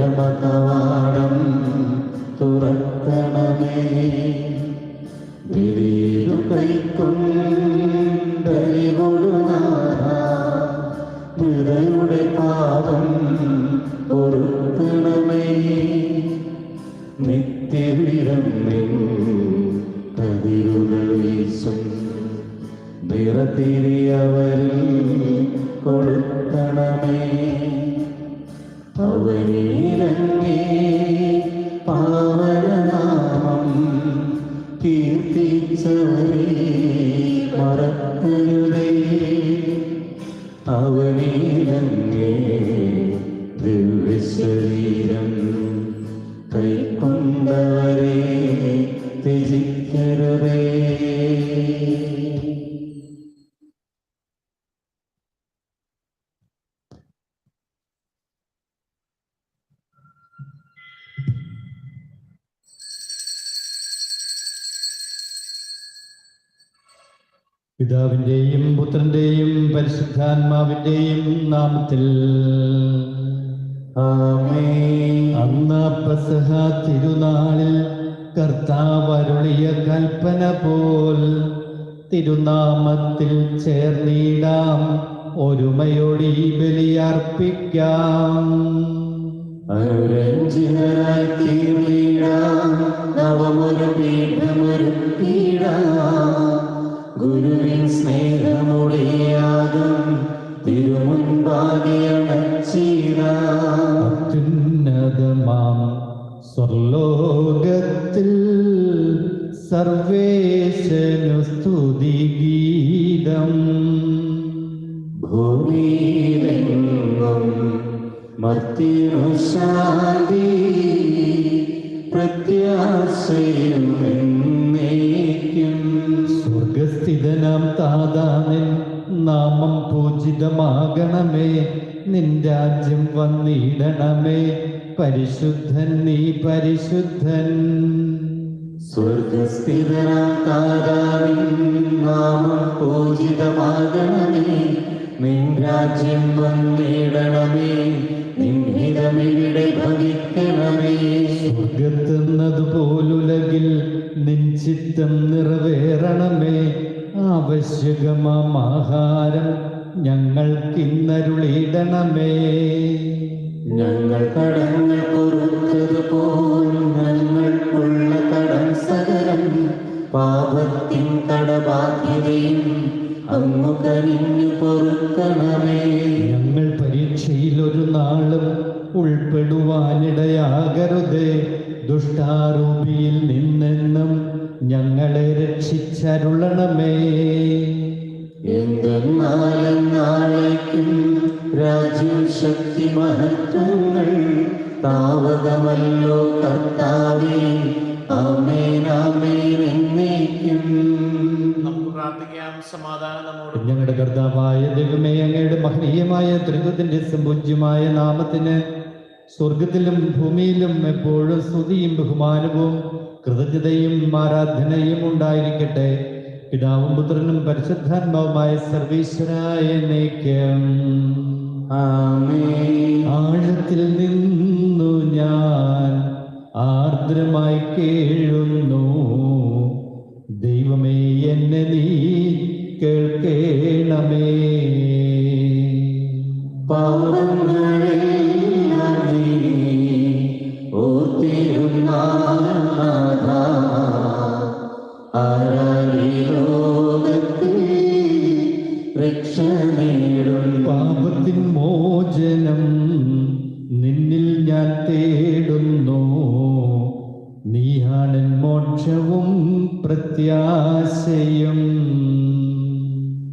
പരമകവാടം തുറക്കണമേ. വിരിയു കൈക്കൊണ്ടരികൊടുനാഥയുടെ പാപം പൊറുക്കണമേ. നിത്യവിരമ്മിൽ കതിരുകൾ വീശും നിറതിരിയവരിൽ കൊടുക്കണമേ. അവനിലങ്ങേ പാവനനാമം കീർത്തിച്ചവരെ മറക്കരുതേ. അവനിലങ്ങേ ദിവ്യശരീരം കൈക്കൊണ്ടവരെ ത്യജിക്കരുതേ. പിതാവിൻ്റെയും പുത്രൻ്റെയും പരിശുദ്ധാത്മാവിൻ്റെയും നാമത്തിൽ ആമേൻ. അന്ന് പെസഹ തിരുനാളിൽ കർത്താവ് അരുളിയ കൽപ്പന പോൽ തിരുനാമത്തിൽ ചേർന്നിടാം, ഒരുമയോടെ ഈ ബലിയർപ്പിക്കാം. അനുരഞ്ജിതരായി തീർന്നിടാം, നവമൊരു പീഠമൊരുക്കിടാം. ഗുരുവിൻ സ്നേഹമുടിയാകും തിരുമുൻപാകെ അണച്ചിടാം. അത്യുന്നതമാം സ്വർലോകത്തിൽ സർവേശനു സ്തുതിഗീതം. ഭൂമിയിലെങ്ങും മർത്യനു ശാന്തി, പ്രത്യാശയും എന്നേക്കും. സ്വർഗസ്ഥിതനാം താതാനിൻ നാമം പൂജിതമാകണമേ. നിൻ രാജ്യം വന്നിടണമേ. പരിശുദ്ധൻ നീ പരിശുദ്ധൻ. സ്വർഗസ്ഥിതനാം താതാവിൻ നാമം പൂജിതമാകണമേ. നിൻ രാജ്യം വന്നിടണമേ. നിൻ ഹിതമിവിടെ ഭവിക്കണമേ. സ്വർഗത്തുന്നതുപോലുലകിൽ നിൻ ചിത്തം നിറവേറണമേ. ആവശ്യകമാം ആഹാരം ഞങ്ങൾക്കിന്നരുളിടണമേ. ഞങ്ങൾ കടങ്ങൾ പൊറുത്തതുപോലും ഞങ്ങൾക്കുള്ള കടം സകലം പാപത്തിൻ കടബാധ്യതയും അങ്ങു കനിഞ്ഞു പൊറുക്കണമേ. ഞങ്ങൾ പരീക്ഷയിൽ ഒരു നാളും ഉൾപ്പെടുവാനിടയാകരുതേ. ദുഷ്ടാരൂപിയിൽ നിന്നെന്നും ഞങ്ങളെ രക്ഷിച്ചരുളണമേ. എന്തെന്നാലും നാളേക്കും രാജ്യം ശക്തി മഹത്വങ്ങൾ താവകമല്ലോ കർത്താവേ. ആമേൻ ആമേൻ എന്നേക്കും. നമുക്ക് പ്രാർത്ഥിക്കാം. സമാധാനം നമ്മോട്. ഞങ്ങളുടെ കർത്താവായ ദൈവമേ, അങ്ങയുടെ മഹനീയമായ ത്രിത്വത്തിന്റെ സമ്പൂജ്യമായ നാമത്തിന് സ്വർഗത്തിലും ഭൂമിയിലും എപ്പോഴും സ്തുതിയും ബഹുമാനവും കൃതജ്ഞതയും ആരാധനയും ഉണ്ടായിരിക്കട്ടെ. പിതാവും പുത്രനും പരിശുദ്ധാത്മാവുമായ സർവീശ്വരായ എന്നേക്കും ആമേൻ. ആഴത്തിൽ നിന്നു ഞാൻ ആർദ്രമായി കേഴുന്നു, ദൈവമേ എന്നെ നീ കേൾക്കേണമേ. പാവങ്ങളെല്ലാം നീ ഓർത്തിരുന്നാഥ, ആരായി ലോകത്തിൽ രക്ഷ നേടും. പാപത്തിൻ മോചനം നിന്നിൽ ഞാൻ തേടുന്നു, നീയാണൻ മോക്ഷവും പ്രത്യാശയും.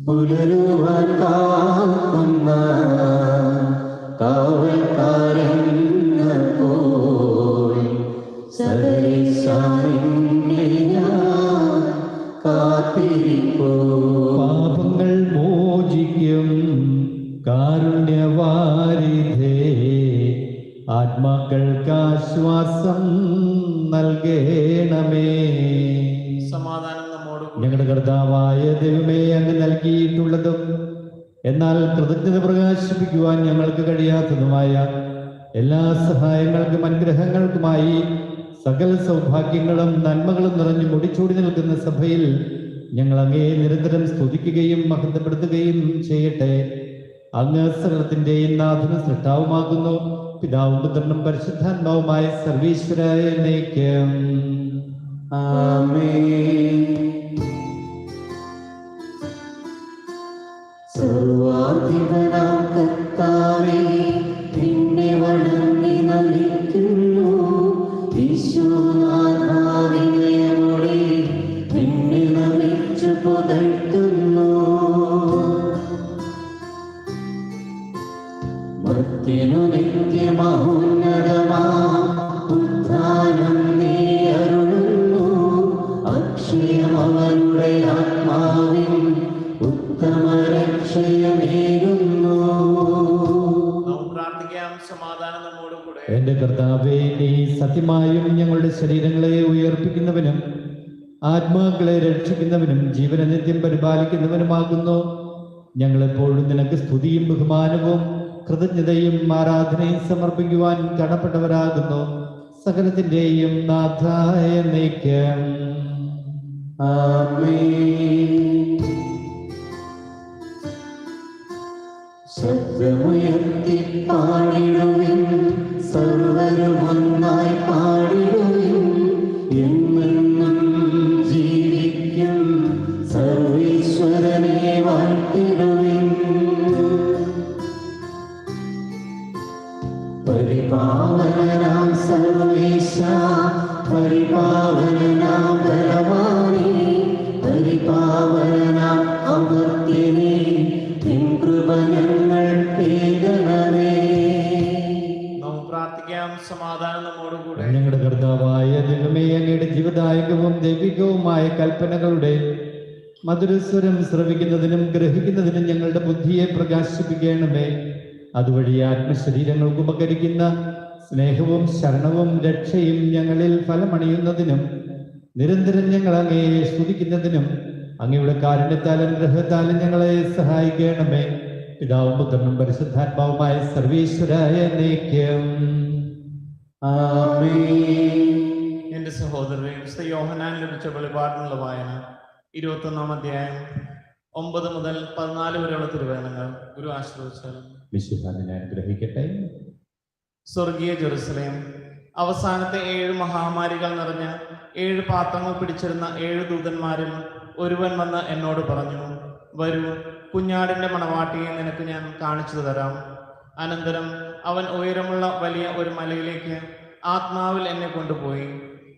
പുലരുവാൻ കാക്കുന്ന കാവൽക്കാരപ്പോൾ സദരിശാനിന്നെ ഞാൻ കാത്തിരിപ്പോ. പാപങ്ങൾ മോചിക്കും കാരുണ്യവാരിധേ, ആത്മാക്കൾക്ക് ആശ്വാസം നൽകേണമേ. സമാധാനം നമ്മോട്. ഞങ്ങളുടെ കർത്താവായ ദൈവമേ, അങ്ങ് നൽകിയിട്ടുള്ളതും എന്നാൽ കൃതജ്ഞത പ്രകാശിപ്പിക്കുവാൻ ഞങ്ങൾക്ക് കഴിയാത്തതുമായ എല്ലാ സഹായങ്ങൾക്കും അനുഗ്രഹങ്ങൾക്കുമായി സകല സൗഭാഗ്യങ്ങളും നന്മകളും നിറഞ്ഞു മുടിച്ചൂടി നിൽക്കുന്ന സഭയിൽ ഞങ്ങൾ അങ്ങയെ നിരന്തരം സ്തുതിക്കുകയും മഹത്വപ്പെടുത്തുകയും ചെയ്യട്ടെ. അങ്ങ് സകലത്തിന്റെയും നാഥനും സൃഷ്ടാവുമാകുന്നു. പിതാവും പുത്രനും പരിശുദ്ധാത്മാവുമായ സർവീശ്വരായ എന്നേക്കും. ആമേൻ. സർവാധിപനാം കർത്താവേ, നിന്നെ വണങ്ങി നമിക്കുന്നു. ഈശോനാഥാവിനയമോടെ നിന്നെ നമിച്ചു പുകഴ്ത്തുന്നു. മർത്യനു നിത്യമഹോന്നതമാ ഉദ്ധാനം നീ അരുളുന്നു. അക്ഷയം അവനുടെ ആത്മാവിൻ ഉത്തമ രക്ഷയമേകുന്നു. നമുക്ക് പ്രാർത്ഥിക്കാം. സമാധാനം നമ്മോടുകൂടെ. എന്റെ കർത്താവേ, നീ സത്യമായും ഞങ്ങളുടെ ശരീരങ്ങളെ ഉയർപ്പിക്കുന്നവനും ആത്മാക്കളെ രക്ഷിക്കുന്നവനും ജീവനെ നിത്യം പരിപാലിക്കുന്നവനുമാകുന്നു. ഞങ്ങളെപ്പോഴും നിനക്ക് സ്തുതിയും ബഹുമാനവും കൃതജ്ഞതയും ആരാധനയും സമർപ്പിക്കുവാൻ കടപ്പെട്ടവരാകുന്നു. സകലത്തിന്റെയും നാഥായ എന്നേക്കും. ആമേൻ. ശബ്ദമുയർത്തി പാടിടുവിൻ, സർവരും ഒന്നായി പാടിടുവിൻ. എന്നെന്നും ജീവിക്കും സർവീശ്വരനെ വാഴ്ത്തിടുവിൻ. പരിപാവനാം സർവേശ, പരിപാവനാം ബലവാനേ, പരിപാവനാം അമർത്യനേ, നിൻ കൃപ ഞങ്ങൾ കേൾക്കണമേ. നമുക്ക് പ്രാർത്ഥിക്കാം. സമാധാനം നമ്മോടുകൂടെ. ഞങ്ങളുടെ കർത്താവായ ദൈവമേ, അങ്ങയുടെ ജീവദായകവും ദൈവികവുമായ കൽപ്പനകളുടെ മധുരസ്വരം ശ്രവിക്കുന്നതിനും ഗ്രഹിക്കുന്നതിനും ഞങ്ങളുടെ ബുദ്ധിയെ പ്രകാശിപ്പിക്കണമേ. അതുവഴി ആത്മശരീരങ്ങൾക്ക് ഉപകരിക്കുന്ന സ്നേഹവും ശരണവും രക്ഷയും ഞങ്ങളിൽ ഫലമണിയുന്നതിനും നിരന്തരം ഞങ്ങൾ അങ്ങയെ സ്തുതിക്കുന്നതിനും അങ്ങയുടെ കാരുണ്യത്താലും അനുഗ്രഹത്താലും ഞങ്ങളെ സഹായിക്കണമേ. പിതാവും പുത്രനും പരിശുദ്ധാത്മാവുമായ സർവീശ്വരായ എന്നേക്കും. ആമേൻ. എന്റെ സഹോദരരെ, വിശുദ്ധ യോഹന്നാൻ ലഭിച്ച വെളിപാടിനുള്ള വായന 21-ാം അധ്യായം 9 മുതൽ 14 വരെയുള്ള തിരുവചനങ്ങൾ ഗുരു ആശീർവദിച്ചാലും. വിശുദ്ധാത്മാവിനെ അനുഗ്രഹിക്കട്ടെ. സ്വർഗീയ ജെറുസലേം, അവസാനത്തെ 7 മഹാമാരികൾ നിറഞ്ഞ 7 പാത്രങ്ങൾ പിടിച്ചിരുന്ന 7 ദൂതന്മാരിൽ ഒരുവൻ വന്ന് എന്നോട് പറഞ്ഞു, വരൂ, കുഞ്ഞാടിന്റെ മണവാട്ടിയെ നിനക്ക് ഞാൻ കാണിച്ചു തരാം. അനന്തരം അവൻ ഉയരമുള്ള വലിയ ഒരു മലയിലേക്ക് ആത്മാവിൽ എന്നെ കൊണ്ടുപോയി.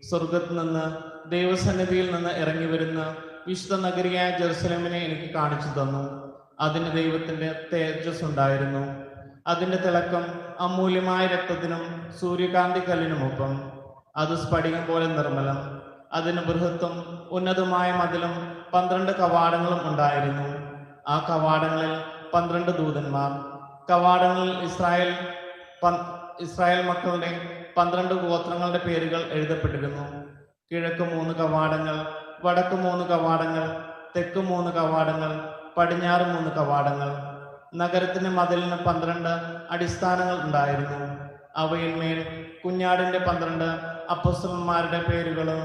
സ്വർഗത്തിൽ നിന്ന് ദൈവസന്നിധിയിൽ നിന്ന് ഇറങ്ങി വരുന്ന വിശുദ്ധ നഗരിയായ ജെറുസലേമിനെ എനിക്ക് കാണിച്ചു തന്നു. അതിന് ദൈവത്തിന്റെ തേജസ് ഉണ്ടായിരുന്നു. അതിന്റെ തിളക്കം അമൂല്യമായ രക്തത്തിനും സൂര്യകാന്തി കല്ലിനുമൊപ്പം. അത് സ്ഫടികം പോലെ നിർമ്മലം. അതിന് ബൃഹത്തും ഉന്നതമായ മതിലും 12 കവാടങ്ങളും ഉണ്ടായിരുന്നു. ആ കവാടങ്ങളിൽ 12 ദൂതന്മാർ. കവാടങ്ങളിൽ ഇസ്രായേൽ മക്കളുടെ 12 ഗോത്രങ്ങളുടെ പേരുകൾ എഴുതപ്പെട്ടിരുന്നു. കിഴക്ക് 3 കവാടങ്ങൾ, വടക്ക് 3 കവാടങ്ങൾ, തെക്ക് 3 കവാടങ്ങൾ, പടിഞ്ഞാറ് 3 കവാടങ്ങൾ. നഗരത്തിന് മതിലിന് 12 അടിസ്ഥാനങ്ങൾ ഉണ്ടായിരുന്നു. അവയിന്മേൽ കുഞ്ഞാടിന്റെ 12 അപ്പോസ്തലന്മാരുടെ പേരുകളും.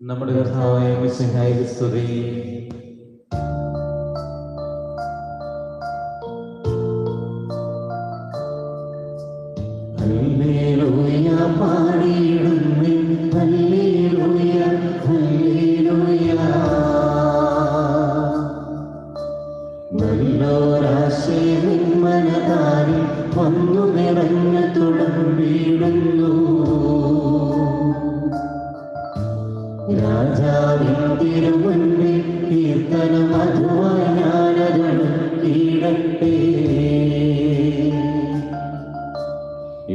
നമ്മുടെ കർത്താവായ മിശിഹായ്ക്ക് സ്തുതി. ഹല്ലേലൂയ പാടിയിടുന്നു, ഹല്ലേലൂയ ഹല്ലേലൂയ. നല്ലോരാശയം മനതാരിൽ വന്നു നിറഞ്ഞു തുടർന്നിടുന്നു. രാജാവിൻ തിരുമുൻപിൽ കീർത്തന മധുവായി ഞാനതൊഴു കീഴട്ടെ.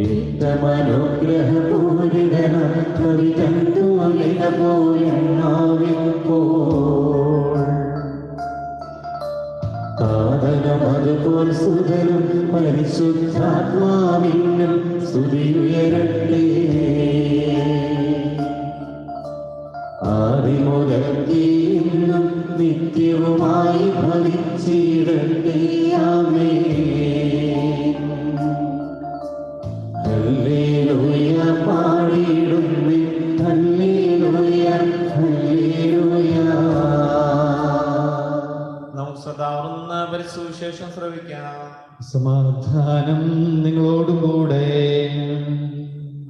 ഏറ്റമനുഗ്രഹപൂരിതന കവിതന്തുലിക പോലെന്നാവിപ്പോൾ കാതനം അതുപോൽ സുതനും പരിശുദ്ധാത്മാവിനും സ്തുതിയുയരട്ടെ. ആദിമുതൽക്കും നിത്യവുമായി ഭവിച്ചിടട്ടെ. ആമേൻ. സന്ദേശം ശ്രവിക്കാം. സമാധാനം നിങ്ങളോടുകൂടെ.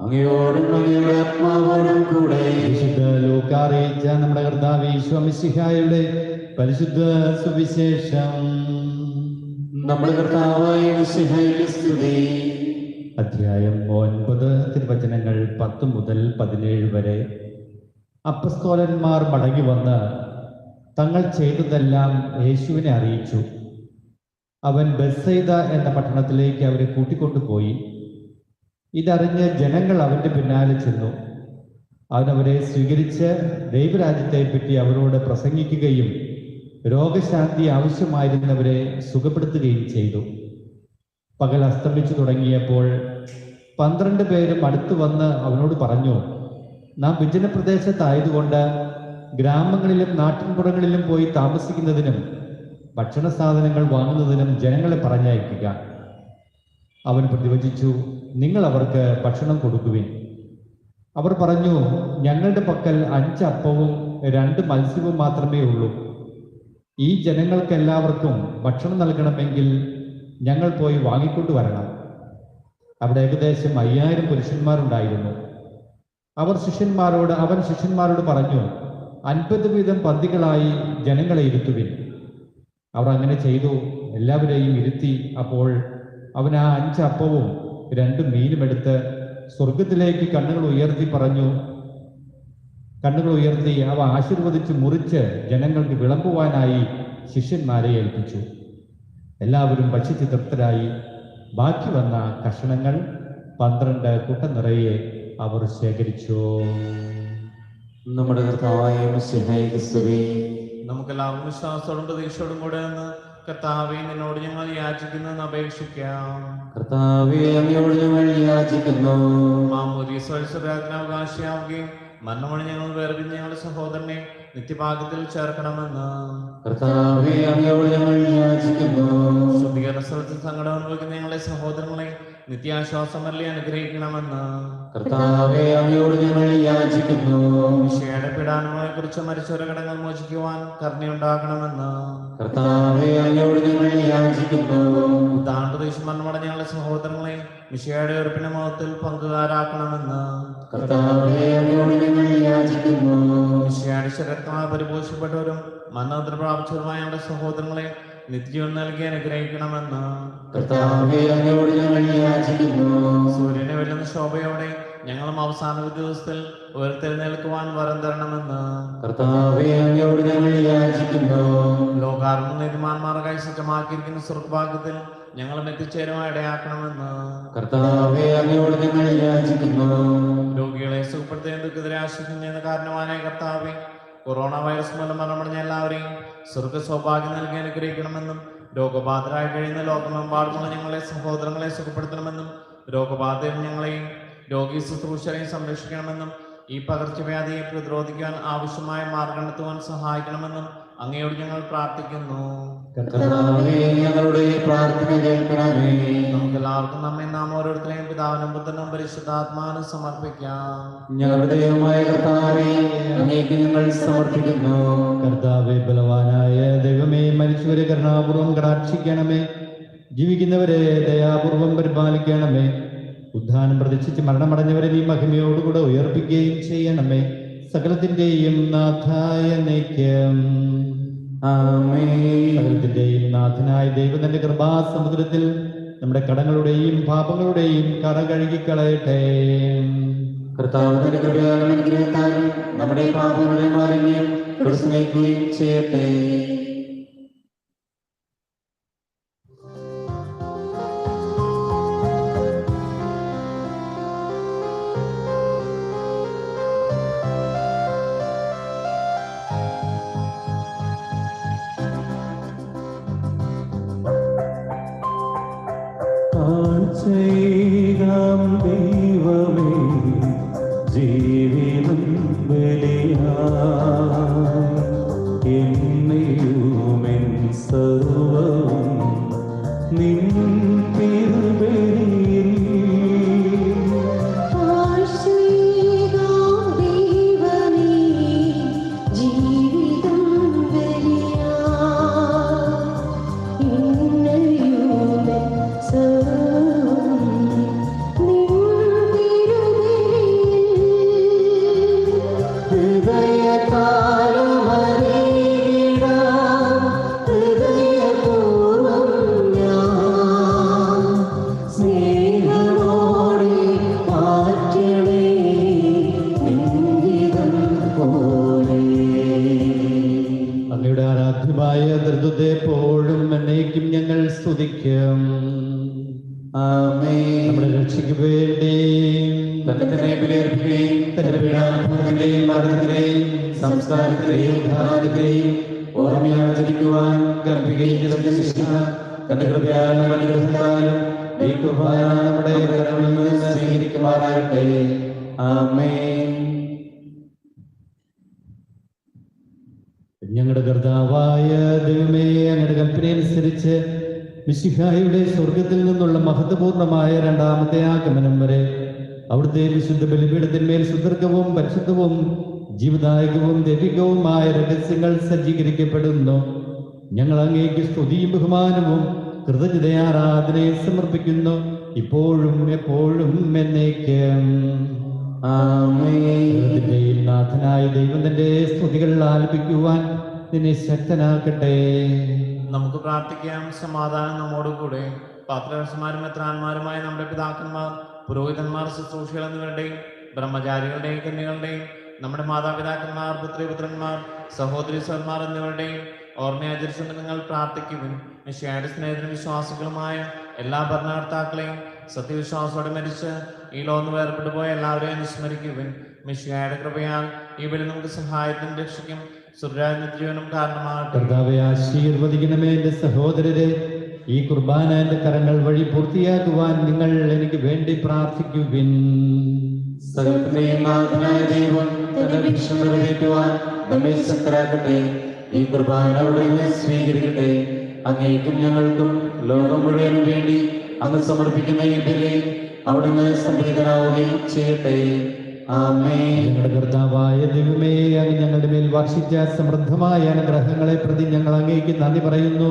അങ്ങയോടും അങ്ങയുടെ ആത്മാവോടും കൂടെ. വിശുദ്ധ ലൂക്കാ അറിയിച്ച നമ്മുടെ കർത്താവ് ഈശോ മിശിഹായുടെ പരിശുദ്ധ സുവിശേഷം. നമ്മുടെ കർത്താവായ മിശിഹായ്ക്ക് സ്തുതി. അധ്യായം 9, തിരുവചനങ്ങൾ 10 മുതൽ 17 വരെ. അപ്പസ്തോലന്മാർ മടങ്ങി വന്ന് തങ്ങൾ ചെയ്തതെല്ലാം യേശുവിനെ അറിയിച്ചു. അവൻ ബെത്സയിദ എന്ന പട്ടണത്തിലേക്ക് അവരെ കൂട്ടിക്കൊണ്ടുപോയി. ഇതറിഞ്ഞ് ജനങ്ങൾ അവന്റെ പിന്നാലെ ചെന്നു. അവൻ അവരെ സ്വീകരിച്ച് ദൈവരാജ്യത്തെപ്പറ്റി അവരോട് പ്രസംഗിക്കുകയും രോഗശാന്തി ആവശ്യമായിരുന്നവരെ സുഖപ്പെടുത്തുകയും ചെയ്തു. പകൽ അസ്തമിച്ചു തുടങ്ങിയപ്പോൾ 12 പേരും അടുത്തു വന്ന് അവനോട് പറഞ്ഞു, നാം വിജനപ്രദേശത്തായതുകൊണ്ട് ഗ്രാമങ്ങളിലും നാട്ടിൻപുറങ്ങളിലും പോയി താമസിക്കുന്നതിനും ഭക്ഷണ സാധനങ്ങൾ വാങ്ങുന്നതിനും ജനങ്ങളെ പറഞ്ഞയക്കുക. അവൻ പ്രതിവചിച്ചു, നിങ്ങൾ അവർക്ക് ഭക്ഷണം കൊടുക്കുവിൻ. അവർ പറഞ്ഞു, ഞങ്ങളുടെ പക്കൽ 5 അപ്പവും 2 മത്സ്യവും മാത്രമേ ഉള്ളൂ. ഈ ജനങ്ങൾക്കെല്ലാവർക്കും ഭക്ഷണം നൽകണമെങ്കിൽ ഞങ്ങൾ പോയി വാങ്ങിക്കൊണ്ടുവരണം. അവിടെ ഏകദേശം 5000 പുരുഷന്മാരുണ്ടായിരുന്നു. അവൻ ശിഷ്യന്മാരോട് പറഞ്ഞു, 50 വീതം പന്തികളായി ജനങ്ങളെ ഇരുത്തുവിൻ. അവർ അങ്ങനെ ചെയ്തു. എല്ലാവരെയും ഇരുത്തി. അപ്പോൾ അവൻ ആ 5 അപ്പവും 2 മീനും എടുത്ത് സ്വർഗത്തിലേക്ക് കണ്ണുകൾ ഉയർത്തി അവ ആശീർവദിച്ച് മുറിച്ച് ജനങ്ങൾക്ക് വിളമ്പുവാനായി ശിഷ്യന്മാരെ ഏൽപ്പിച്ചു. എല്ലാവരും ഭക്ഷിച്ച് തൃപ്തരായി. ബാക്കി വന്ന കഷണങ്ങൾ 12 കുട്ട നിറയെ അവർ ശേഖരിച്ചു. നമ്മുടെ കർത്താവായ മിശിഹായ്ക്ക് സ്തുതി. നമുക്കെല്ലാവർക്കും വിശ്വാസത്തോടും പ്രതീക്ഷയോടും കൂടെ നിന്ന് കർത്താവേ, നിന്നോട് ഞങ്ങൾ യാചിക്കുന്നെന്ന് അപേക്ഷിക്കാം. കർത്താവേ, അങ്ങയോട് ഞങ്ങൾ യാചിക്കുന്നു. അവകാശിയാവുകയും മരണമണി ഞങ്ങൾ വേർപിരിഞ്ഞ ഞങ്ങളുടെ സഹോദരനെ നിത്യഭാഗ്യത്തിൽ ചേർക്കണമെന്ന്. കർത്താവേ, അങ്ങയോട് ഞങ്ങൾ യാചിക്കുന്നു. ശുദ്ധീകരണ സ്ഥലത്തിൽ സങ്കടം അനുഭവിക്കുന്ന ഞങ്ങളെ സഹോദരങ്ങളെ നിത്യാശ്വാസം വരലി അനുഗ്രഹിക്കണമെന്ന്. കർത്താവേ, അങ്ങയോട് ഞങ്ങൾ യാചിക്കുന്നു. വിഷയുടെ പീഡാനുഭവങ്ങളെ കുറിച്ച് മരിച്ചവരുടെ കടങ്ങൾ മോചിക്കുവാൻ കരുണയുണ്ടാകണമെന്ന്. കർത്താവേ, അങ്ങയോട് ഞങ്ങൾ യാചിക്കുന്നു. ഉദാഹരണദേശം മരണമടഞ്ഞ ഞങ്ങളെ സഹോദരങ്ങളെ വിഷയുടെ ഉറപ്പിന്റെ മുഖത്തിൽ പങ്കുകാരാക്കണമെന്ന്. കർത്താവേ, അങ്ങയോട് ഞങ്ങൾ യാചിക്കുന്നു. വിഷയുടെ ശരക്തമായി പരിപോഷിപ്പെട്ടവരും മരണോത്തര പ്രാപിച്ചവരുമായ ഞങ്ങളുടെ സഹോദരങ്ങളെ നിത്യജീവൻ നൽകി അനുഗ്രഹിക്കണമെന്ന്. കർത്താവേ, അങ്ങയോട് ഞങ്ങൾ യാചിക്കുന്നു. സൂര്യനെ വെല്ലുന്ന ശോഭയോടെ ഞങ്ങളും അവസാന ദിവസത്തിൽ ഉയർത്തെഴുന്നേൽക്കുവാൻ വരം തരണമെന്ന്. കർത്താവേ, അങ്ങയോട് ഞങ്ങൾ യാചിക്കുന്നു. ലോകാർമ്മ നീതിമാന്മാർക്കായി സജ്ജമാക്കിയിരിക്കുന്ന സ്വർഗ്ഗഭാഗ്യത്തിൽ ഞങ്ങളും എത്തിച്ചേരുവാൻ ഇടയാക്കണമെന്ന്. കർത്താവേ, അങ്ങയോട് ഞങ്ങൾ യാചിക്കുന്നു. രോഗികളെ സുഖപ്പെടുത്തുകയും ദുഃഖിതരെ ആശ്വസിക്കുന്നതിന് കാരണവാനായ കർത്താവേ, കൊറോണ വൈറസ് മൂലം മരണമടഞ്ഞ എല്ലാവരെയും സ്വർഗ സൗഭാഗ്യം നൽകി അനുഗ്രഹിക്കണമെന്നും രോഗബാധിതരായി കഴിയുന്ന ലോകമെമ്പാടുമുള്ള ഞങ്ങളെ സഹോദരങ്ങളെ സുഖപ്പെടുത്തണമെന്നും രോഗബാധിതരും ഞങ്ങളെയും രോഗി ശുശ്രൂഷരെയും സംരക്ഷിക്കണമെന്നും ഈ പകർച്ചവ്യാധിയെ പ്രതിരോധിക്കാൻ ആവശ്യമായ മാർഗം കണ്ടെത്തുവാൻ സഹായിക്കണമെന്നും അങ്ങയോട് ഞങ്ങൾ പ്രാർത്ഥിക്കുന്നു. കർത്താവേ, ഞങ്ങളുടെ പ്രാർത്ഥന കേൾക്കണമേ. നമുക്കെല്ലാവർക്കും നമ്മെ നാം ഓരോരുത്തരെയും പിതാവിനും പുത്രനും പരിശുദ്ധാത്മാവിനും സമർപ്പിക്കാം. ഞങ്ങളുടെ ദൈവമായ കർത്താവേ, അങ്ങേക്ക് ഞങ്ങൾ സമർപ്പിക്കുന്നു. കർത്താവേ, ബലവാനായ ദൈവമേ, മരിച്ചവരെ കരുണാപൂർവം കടാക്ഷിക്കണമേ. ജീവിക്കുന്നവരെ ദയാപൂർവം പരിപാലിക്കണമേ. ഉദ്ധാനം പ്രതീക്ഷിച്ച് മരണമടഞ്ഞവരെ നീ മഹിമയോടുകൂടെ ഉയർപ്പിക്കുകയും ചെയ്യണമേ. സകലത്തിന്റെയും നാഥായ നീക്കം. സകലത്തിന്റെയും നാഥനായ ദൈവം തന്റെ കൃപാസമുദ്രത്തിൽ നമ്മുടെ കടങ്ങളുടെയും പാപങ്ങളുടെയും കറ കഴുകിക്കളയട്ടെ. കർത്താവ് തന്റെ കൃപയാലും അനുഗ്രഹത്താലും നമ്മുടെ പാപങ്ങളുടെ മാലിന്യം തുടച്ചുനീക്കുകയും ചെയ്യട്ടെ. ചെയ്താം ദൈവമേ, ജീവിതം ബലിയായി എന്നെയും തന്നെ തന്നെ ബലിയർപ്പിക്കുകയും തന്റെ പീഡാനുഭവത്തിന്റെയും മരണത്തിന്റെയും സംസ്കാരത്തിന്റെയും ഉദ്ധാനത്തിന്റെയും ഓർമ്മയാചരിക്കുവാൻ കൽപ്പിക്കുകയും ചെയ്ത ശിക്ഷ തന്റെ കൃപയാലും അനുഗ്രഹത്താലും ഈ കുർബാന നമ്മുടെ കരങ്ങളിൽ നിന്ന് സ്വീകരിക്കുമാറാകട്ടെ. ആമേൻ. ഞങ്ങളുടെ കർത്താവായ ദൈവമേ, അങ്ങയുടെ കൽപ്പനയനുസരിച്ച് മിശിഹായുടെ സ്വർഗത്തിൽ നിന്നുള്ള മഹത്വപൂർണമായ രണ്ടാമത്തെ ആഗമനം വരെ അവിടുത്തെ വിശുദ്ധ ബലിപീഠത്തിന്മേൽ സുദീർഘവും പരിശുദ്ധവും ജീവദായകവും ദൈവികവുമായ രഹസ്യങ്ങൾ സജ്ജീകരിക്കപ്പെടുന്നു. ഞങ്ങൾ അങ്ങേക്ക് സ്തുതിയും ബഹുമാനവും കൃതജ്ഞതയാരാധനയും സമർപ്പിക്കുന്നു, ഇപ്പോഴും എപ്പോഴും എന്നേക്കും. ആമേൻ. നാഥനായ ദൈവം തന്റെ സ്തുതികൾ ആലപിക്കുവാൻ നിന്നെ ശക്തനാക്കട്ടെ. നമുക്ക് പ്രാർത്ഥിക്കാം. സമാധാനം നമ്മോടുകൂടെ. പാത്രരക്ഷന്മാരും മെത്രാന്മാരുമായ നമ്മുടെ പിതാക്കന്മാർ, പുരോഹിതന്മാർ, ശുശ്രൂഷികൾ എന്നിവരുടെയും ബ്രഹ്മചാരികളുടെയും കന്യകളുടെയും നമ്മുടെ മാതാപിതാക്കന്മാർ, പുത്രിപുത്രന്മാർ, സഹോദരി സഹോദരന്മാർ എന്നിവരുടെയും ഓർമ്മയാചരിച്ചുകൊണ്ട് നിങ്ങൾ പ്രാർത്ഥിക്കുവിൻ. മിശിഹായുടെ സ്നേഹത്തിനും വിശ്വാസികളുമായ എല്ലാ ഭരണകർത്താക്കളെയും സത്യവിശ്വാസത്തോടെ മരിച്ച് ഈ ലോകം വേർപെട്ടു പോയ എല്ലാവരെയും അനുസ്മരിക്കുവിൻ. മിശിഹായുടെ കൃപയാൽ ഈ ബലി നമുക്ക് സഹായത്തിനും രക്ഷയ്ക്കും സുരരാജ്ഞജീവനും കാരണമാകട്ടെ. കർത്താവേ, ആശീർവദിക്കണമേ എന്റെ സഹോദരരെ. ഈ കുർബാന എന്റെ കരങ്ങൾ വഴി പൂർത്തിയാക്കുവാൻ നിങ്ങൾ എനിക്ക് വേണ്ടി പ്രാർത്ഥിക്കുവിൻ. സകലത്തിന്റെയും നാഥനായ ദൈവം തന്റെ ഭിക്ഷ നിറവേറ്റുവാൻ നമ്മെ ശക്തരാക്കട്ടെ. ഈ കുർബാന അവിടുന്ന് സ്വീകരിക്കട്ടെ. അങ്ങേക്കും ഞങ്ങൾക്കും ലോകം മുഴുവനും വേണ്ടി അങ്ങ് സമർപ്പിക്കുന്ന ഈ ബലി അവിടുന്ന് സംപ്രീതനാവുകയും ചെയ്യട്ടെ. ആമേൻ. ഞങ്ങളുടെ കർത്താവായ ദൈവമേ, അങ്ങ് ഞങ്ങളുടെ മേൽ വർഷിച്ച സമൃദ്ധമായ അനുഗ്രഹങ്ങളെ പ്രതി ഞങ്ങൾ അങ്ങേക്ക് നന്ദി പറയുന്നു.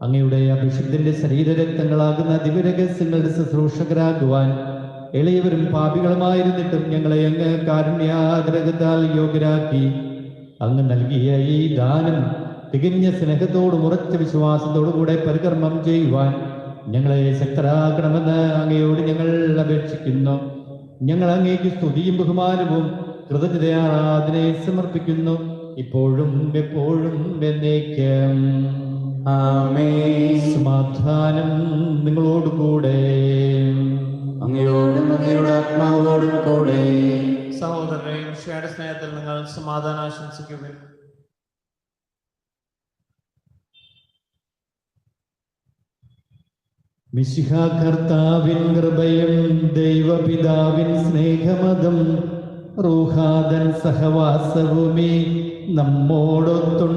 അങ്ങയുടെ അഭിഷിക്തന്റെ ശരീരരക്തങ്ങളാകുന്ന ദിവ്യരഹസ്യങ്ങളുടെ ശുശ്രൂഷകരാകുവാൻ എളിയവരും പാപികളുമായിരുന്നിട്ടും ഞങ്ങളെ അങ്ങ് കാരുണ്യാഗ്രഹത്താൽ യോഗ്യരാക്കി. അങ്ങ് നൽകിയ ഈ ദാനം തികഞ്ഞ സ്നേഹത്തോടും ഉറച്ച വിശ്വാസത്തോടു കൂടെ പരികർമ്മം ചെയ്യുവാൻ ഞങ്ങളെ ശക്തരാക്കണമെന്ന് അങ്ങയോട് ഞങ്ങൾ അപേക്ഷിക്കുന്നു. ഞങ്ങൾ അങ്ങേക്ക് സ്തുതിയും ബഹുമാനവും കൃതജ്ഞതയാരാധനയും സമർപ്പിക്കുന്നു, ഇപ്പോഴും എപ്പോഴും എന്നേക്കും. ആമേൻ. സമാധാനം നിങ്ങളോടുകൂടെ. അങ്ങയോടും അങ്ങയുടെ ആത്മാവോടും കൂടെ. സഹോദരരെയും മിശിഹായുടെ സ്നേഹത്തിൽ നിങ്ങൾ സമാധാനം ആശംസിക്കുവിൻ. മിശിഹാ കർത്താവിൻ കൃപയും ദൈവപിതാവിൻ സ്നേഹമതും റൂഹാദൻ സഹവാസവുമേ നമ്മോടൊത്തുണ്ടാകട്ടെ.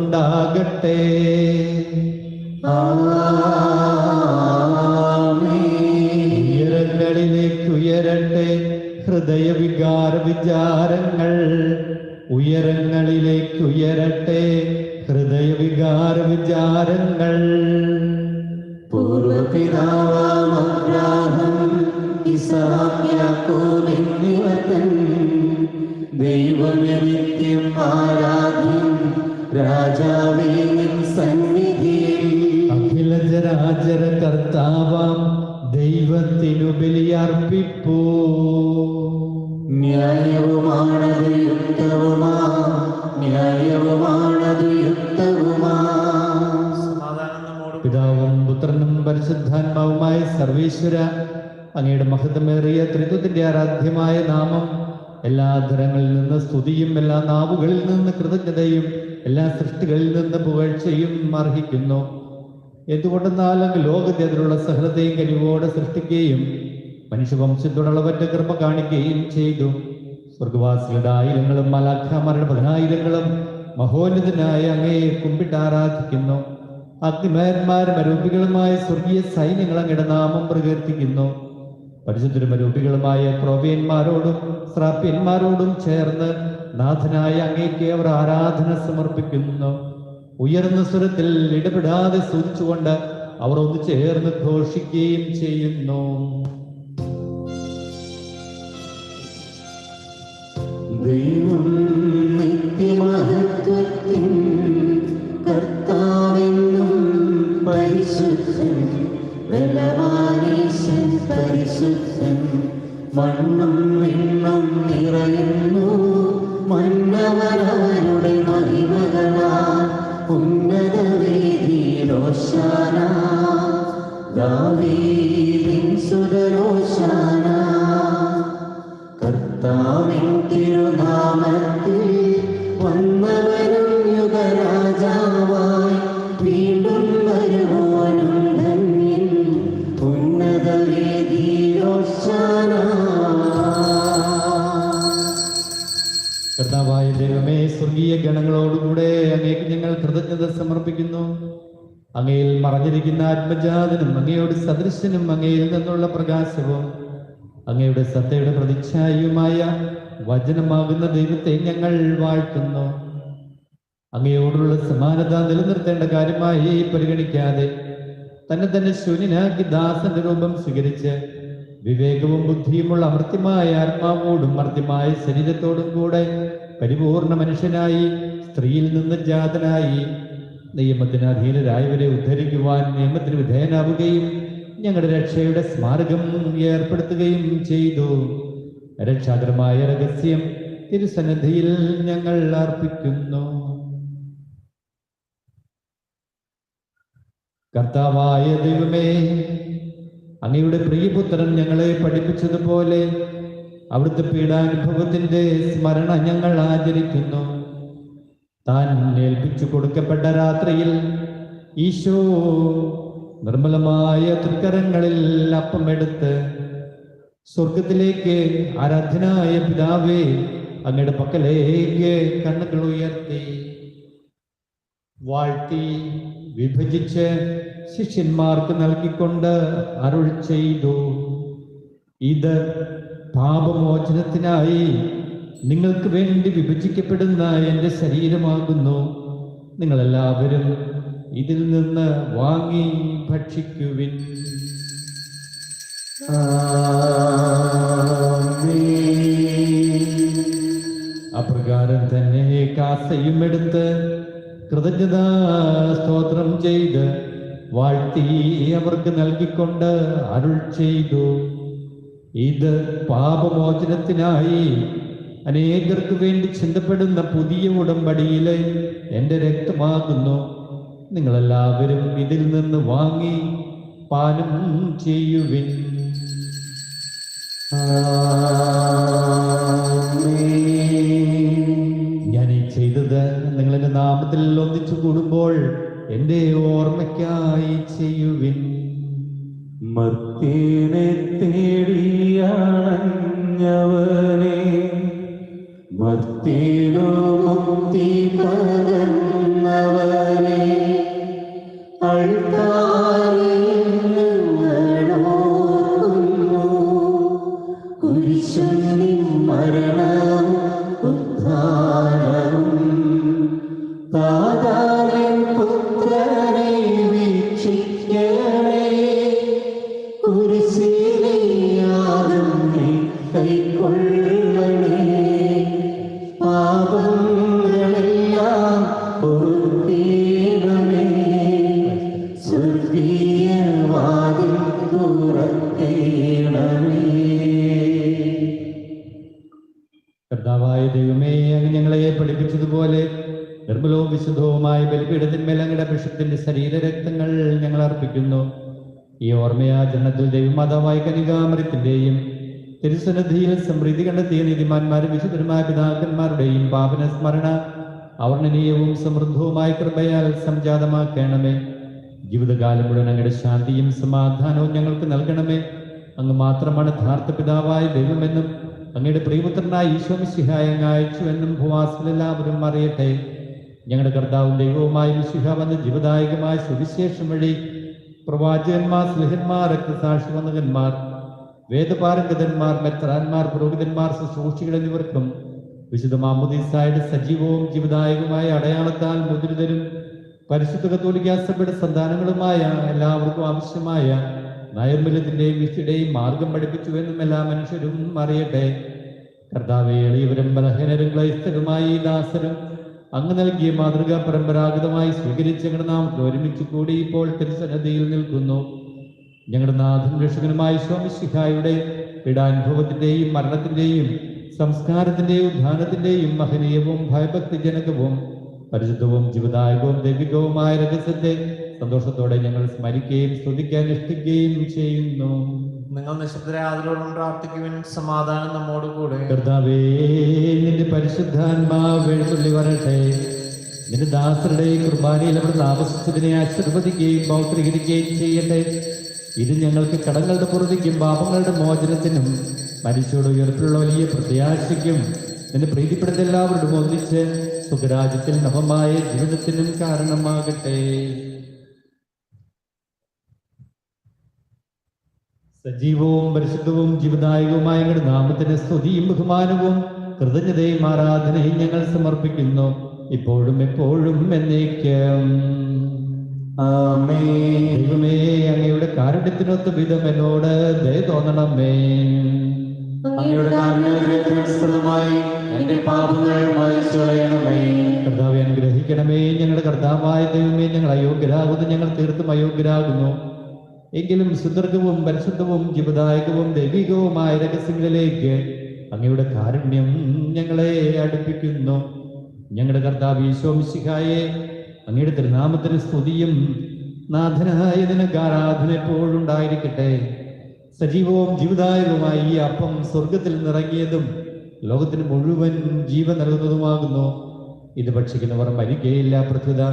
ഉയരങ്ങളിലേക്ക് ഉയരട്ടെ ഹൃദയവികാര വിചാരങ്ങൾ. ഉയരങ്ങളിലേക്ക് ഉയരട്ടെ ഹൃദയവികാര വിചാരങ്ങൾ. പൂർവപിതാവാം അബ്രാഹാം, ഇസ്ഹാക്ക്, യാക്കോബ് എന്നിവർ തൻ ദൈവമേ നിത്യം ആരാധ്യൻ രാജാവേ നിൻ സന്നിധിയിൽ. അഖില ചരാചര കർത്താവാം ദൈവത്തിനു ബലിയർപ്പിപ്പൂ. ന്യായവുമാണത് യുക്തവുമാ, ന്യായവുമാണത് യുക്തവുമാ. സമാധാനം നമ്മോട്. പിതാവും പുത്രനും പരിശുദ്ധാത്മാവുമായ സർവേശ്വര, അങ്ങയുടെ മഹത്വമേറിയ ത്രിത്വത്തിന്റെ ആരാധ്യമായ നാമം എല്ലാ ധരങ്ങളിൽ നിന്ന് സ്തുതിയും എല്ലാ നാവുകളിൽ നിന്ന് കൃതജ്ഞതയും എല്ലാ സൃഷ്ടികളിൽ നിന്ന് പുകഴ്ചയും അർഹിക്കുന്നു. എന്തുകൊണ്ടെന്നാൽ അങ്ങ് ലോകത്തെ അതിലുള്ള സഹൃദയം കനിവോടെ സൃഷ്ടിക്കുകയും മനുഷ്യവംശത്തോടുള്ളവന്റെ കൃപ കാണിക്കുകയും ചെയ്തു. സ്വർഗവാസികളുടെ ആയിരങ്ങളും മലാഖമാരുടെ 10,000-ങ്ങളും മഹോന്നതനായ അങ്ങയെ കുമ്പിട്ട് ആരാധിക്കുന്നു. അഗ്നിമയന്മാരും അരൂപികളുമായ സ്വർഗീയ സൈന്യങ്ങൾ അങ്ങയുടെ നാമം പ്രകീർത്തിക്കുന്നു. പരിശുദ്ധരും അരൂപികളുമായ ക്രോവ്യന്മാരോടും ശ്രാപ്യന്മാരോടും ചേർന്ന് നാഥനായ അങ്ങേക്ക് അവർ ആരാധന സമർപ്പിക്കുന്നു. ഉയർന്ന സ്വരത്തിൽ ഇടപെടാതെ സ്തുതിച്ചുകൊണ്ട് അവർ ഒന്ന് ചേർന്ന് ഘോഷിക്കുകയും ചെയ്യുന്നു. ദൈവം നിത്യമഹത്വത്തിൻ കർത്താവെന്നും പരിശുദ്ധൻ, ബലവാനീശൻ പരിശുദ്ധൻ. മണ്ണും വിണ്ണും നിറയുന്നു മന്നവരവരുടെ മഹിമകളാൽ. ഉന്നത വേദിയിൽ ഹോശാന, ദാവീദിൻ സുതൻ ഹോശാന. കർത്താവിൻ തിരുനാമത്തിൽ വന്നവനും യുഗരാജാവായി വീണ്ടും വരുവാനും ധന്യൻ ഉന്നത വേദിയോശാന. കർത്താവായ ദൈവമേ, സ്വർഗീയ ഗണങ്ങളോടുകൂടെ അങ്ങേക്ക് ഞങ്ങൾ കൃതജ്ഞത സമർപ്പിക്കുന്നു. അങ്ങയിൽ മറഞ്ഞിരിക്കുന്ന ആത്മജാതനും അങ്ങയോട് സദൃശനും അങ്ങയിൽ നിന്നുള്ള പ്രകാശവും അങ്ങയുടെ സത്തയുടെ പ്രതിച്ഛായയുമായ വചനമാകുന്ന ദൈവത്തെ ഞങ്ങൾ വാഴ്ത്തുന്നു. അങ്ങയോടുള്ള സമാനത നിലനിർത്തേണ്ട കാര്യമായി പരിഗണിക്കാതെ തന്നെ ശൂന്യനാക്കി ദാസന്റെ രൂപം സ്വീകരിച്ച് വിവേകവും ബുദ്ധിയുമുള്ള അമർത്യമായ ആത്മാവോടും മർത്യമായ ശരീരത്തോടും കൂടെ പരിപൂർണ മനുഷ്യനായി സ്ത്രീയിൽ നിന്ന് ജാതനായി നിയമത്തിന് അധീനരായവരെ ഉദ്ധരിക്കുവാൻ നിയമത്തിന് വിധേയനാവുകയും ഞങ്ങളുടെ രക്ഷയുടെ സ്മാരകം ഏർപ്പെടുത്തുകയും ചെയ്തു. രക്ഷാകരമായ രഹസ്യം തിരുസന്നിധിയിൽ ഞങ്ങൾ അർപ്പിക്കുന്നു. കർത്താവായ ദൈവമേ, അങ്ങയുടെ പ്രിയപുത്രൻ ഞങ്ങളെ പഠിപ്പിച്ചതുപോലെ അവിടുത്തെ പീഡാനുഭവത്തിന്റെ സ്മരണ ഞങ്ങൾ ആചരിക്കുന്നു. താൻ ഏൽപ്പിച്ചു കൊടുക്കപ്പെട്ട രാത്രിയിൽ ഈശോ നിർമ്മലമായ തൃക്കരങ്ങളിൽ അപ്പമെടുത്ത് സ്വർഗത്തിലേക്ക് ആരാധ്യനായ പിതാവേ അങ്ങയുടെ പക്കലേക്ക് കണ്ണുകൾ ഉയർത്തി വാഴ്ത്തി വിഭജിച്ച് ശിഷ്യന്മാർക്ക് നൽകിക്കൊണ്ട് അരുൾ ചെയ്തു, ഇത് പാപമോചനത്തിനായി നിങ്ങൾക്ക് വേണ്ടി വിഭജിക്കപ്പെടുന്ന എൻ്റെ ശരീരമാകുന്നു. നിങ്ങളെല്ലാവരും ഇതിൽ നിന്ന് വാങ്ങി ഭക്ഷിക്കുവിൻ. അപ്രകാരം തന്നെ കാസയും എടുത്ത് കൃതജ്ഞതാ സ്തോത്രം ചെയ്ത് വാഴ്ത്തി അവർക്ക് നൽകിക്കൊണ്ട് അരുൾ ചെയ്തു, ഇത് പാപമോചനത്തിനായി അനേകർക്ക് വേണ്ടി ചിന്തപ്പെടുന്ന പുതിയ ഉടമ്പടിയിലെ എൻ്റെ രക്തമാകുന്നു. നിങ്ങളെല്ലാവരും ഇതിൽ നിന്ന് വാങ്ങി പാനം ചെയ്യുവിൻ. ഞാൻ ഈ ചെയ്തത് നിങ്ങളെന്റെ നാമത്തിൽ ഒന്നിച്ചു കൂടുമ്പോൾ എൻ്റെ ഓർമ്മയ്ക്കായി ചെയ്യുവിൻ. മർത്യനെ തേടിയാണഞ്ഞവനെ മർത്യനു മുക്തി പകർന്നവനെ കുരിശും മരണവും ഉദ്ധാരവും താതാവിൻ പുത്രനെ വീക്ഷിക്കണേ. കുരിശിലെയാകും നീ കൈക്കൊള്ളണേ. പാപങ്ങളെല്ലാം പൊറുക്കേണമേ. സ്വർഗീയ വാതിൽ തുറക്കേണമേ. കർത്താവായ ദൈവമേ, അങ്ങ് ഞങ്ങളെ പഠിപ്പിച്ചതുപോലെ നിർമ്മലവും വിശുദ്ധവുമായ ബലിപീഠത്തിന്മേൽ അങ്ങയുടെ അഭിഷേകത്തിന്റെ ശരീരരക്തങ്ങൾ ഞങ്ങൾ അർപ്പിക്കുന്നു. ഈ ഓർമ്മയാചരണത്തിൽ ദൈവമാതാവായ കനികാമറിയത്തിന്റെയും തിരുസന്നിധിയിൽ സമൃദ്ധി കണ്ടെത്തിയ നീതിമാന്മാരും വിശുദ്ധരുമായ പിതാക്കന്മാരുടെയും പാപന സ്മരണ അവർണ്ണനീയവും സമൃദ്ധവുമായ കൃപയാൽ സംജാതമാക്കണമേ. ജീവിതകാലം മുഴുവൻ അങ്ങയുടെ ശാന്തിയും സമാധാനവും ഞങ്ങൾക്ക് നൽകണമേ. അങ്ങ് മാത്രമാണ് യഥാർത്ഥ പിതാവായ ദൈവമെന്നും അങ്ങയുടെ പ്രിയപുത്രനായ ഈശോ മിശിഹായെ അങ്ങ് അയച്ചുവെന്നും ഭൂവാസിലെല്ലാവരും അറിയട്ടെ. ഞങ്ങളുടെ കർത്താവും ദൈവവുമായ മിശിഹ വന്ന ജീവദായകമായ സുവിശേഷം വഴി പ്രവാചകന്മാർ, സ്ലിഹന്മാർ, രക്തസാക്ഷിവന്ദകന്മാർ, വേദപാരംഗതന്മാർ, മെത്രാന്മാർ, പുരോഹിതന്മാർ, ശുശ്രൂഷികൾ എന്നിവർക്കും വിശുദ്ധ മാമോദീസായുടെ സജീവവും ജീവദായകമായ അടയാളത്താൽ മുദ്രിതരും പരിശുദ്ധ കത്തോലിക്കാ സഭയുടെ സന്താനങ്ങളുമായ എല്ലാവർക്കും ആവശ്യമായ നൈർമല്യത്തിന്റെയും വിശുദ്ധിയുടെയും മാർഗം പഠിപ്പിച്ചുവെന്നും എല്ലാ മനുഷ്യരും അറിയട്ടെ. കർത്താവേ, എളിയവരും ബലഹീനരും ക്ലൈസ്തരുമായ ഈ ദാസരും അങ്ങ് നൽകിയ മാതൃക പരമ്പരാഗതമായി സ്വീകരിച്ച് ഞങ്ങളുടെ നാമത്തിൽ ഒരുമിച്ച് കൂടി ഇപ്പോൾ തിരുസന്നിധിയിൽ നിൽക്കുന്നു. ഞങ്ങളുടെ നാഥൻ രക്ഷകനുമായ ഈശോ മിശിഹായുടെ പീഡാനുഭവത്തിന്റെയും മരണത്തിന്റെയും സംസ്കാരത്തിന്റെയും ഉദ്ധാനത്തിന്റെയും മഹനീയവും ഭയഭക്തിജനകവും പരിശുദ്ധവും ജീവദായകവും ദൈവികവുമായ രഹസ്യത്തെ സന്തോഷത്തോടെ ഞങ്ങൾ സ്മരിക്കുകയും സ്തുതിക്കാൻ ഇഷ്ടിക്കുകയും ചെയ്യുന്നു. നിങ്ങൾ നിശബ്ദരെ ആദരവോടും പ്രാർത്ഥിക്കുവിൻ. സമാധാനം നമ്മോടുകൂടെ. കർത്താവേ, നിന്റെ പരിശുദ്ധാത്മാവ് എഴുന്നള്ളി വരട്ടെ. നിന്റെ ദാസരുടെ കുർബാനയിൽ അവർ താമസിച്ചതിനെ ആശീർവദിക്കുകയും പൗത്രീകരിക്കുകയും ചെയ്യട്ടെ. ഇത് ഞങ്ങൾക്ക് കടങ്ങളുടെ പുറത്തേക്കും പാപങ്ങളുടെ മോചനത്തിനും മരിച്ചോട് ഉയർത്തിലുള്ള വലിയ പ്രത്യാശയ്ക്കും നിന്നെ പ്രീതിപ്പെടുത്ത എല്ലാവരോടും ഒന്നിച്ച് സുഖരാജ്യത്തിൽ നവമായ ജീവിതത്തിനും കാരണമാകട്ടെ. സജീവവും പരിശുദ്ധവും ജീവദായകവുമായ ഞങ്ങളുടെ നാമത്തിന് സ്തുതിയും ബഹുമാനവും കൃതജ്ഞതയും ആരാധനയും ഞങ്ങൾ സമർപ്പിക്കുന്നു, ഇപ്പോഴും എപ്പോഴും എന്നേക്കും. ആമേൻ. ദൈവമേ, അങ്ങയുടെ കാരുണ്യത്തിനൊത്ത വിധം എന്നോട് ദയ തോന്നണമേ. അങ്ങയുടെ കാരുണ്യാനുസൃതമായി എന്റെ പാപങ്ങൾ മായ്ച്ചു കളയണമേ. കർത്താവെ, അനുഗ്രഹിക്കണമേ. ഞങ്ങളുടെ കർത്താവായ ദൈവമേ, ഞങ്ങൾ അയോഗ്യരാകുന്നു, ഞങ്ങൾ തീർത്തും അയോഗ്യരാകുന്നു. എങ്കിലും സുദീർഘവും പരിശുദ്ധവും ജീവദായകവും ദൈവികവുമായ രഹസ്യങ്ങളിലേക്ക് അങ്ങയുടെ കാരുണ്യം ഞങ്ങളെ അടുപ്പിക്കുന്നു. ഞങ്ങളുടെ കർത്താവ് ഈശോ മിശിഹായെ, അങ്ങയുടെ തിരുനാമത്തിന് സ്തുതിയും നാഥനായ നിനക്ക് ആരാധന എപ്പോഴും ഉണ്ടായിരിക്കട്ടെ. സജീവവും ജീവദായകവുമായി ഈ അപ്പം സ്വർഗത്തിൽ നിറങ്ങിയതും ലോകത്തിന് മുഴുവൻ ജീവൻ നൽകുന്നതുമാകുന്നു. ഇത് ഭക്ഷിക്കുന്നവർ മരിക്കുകയില്ല, പ്രത്യുത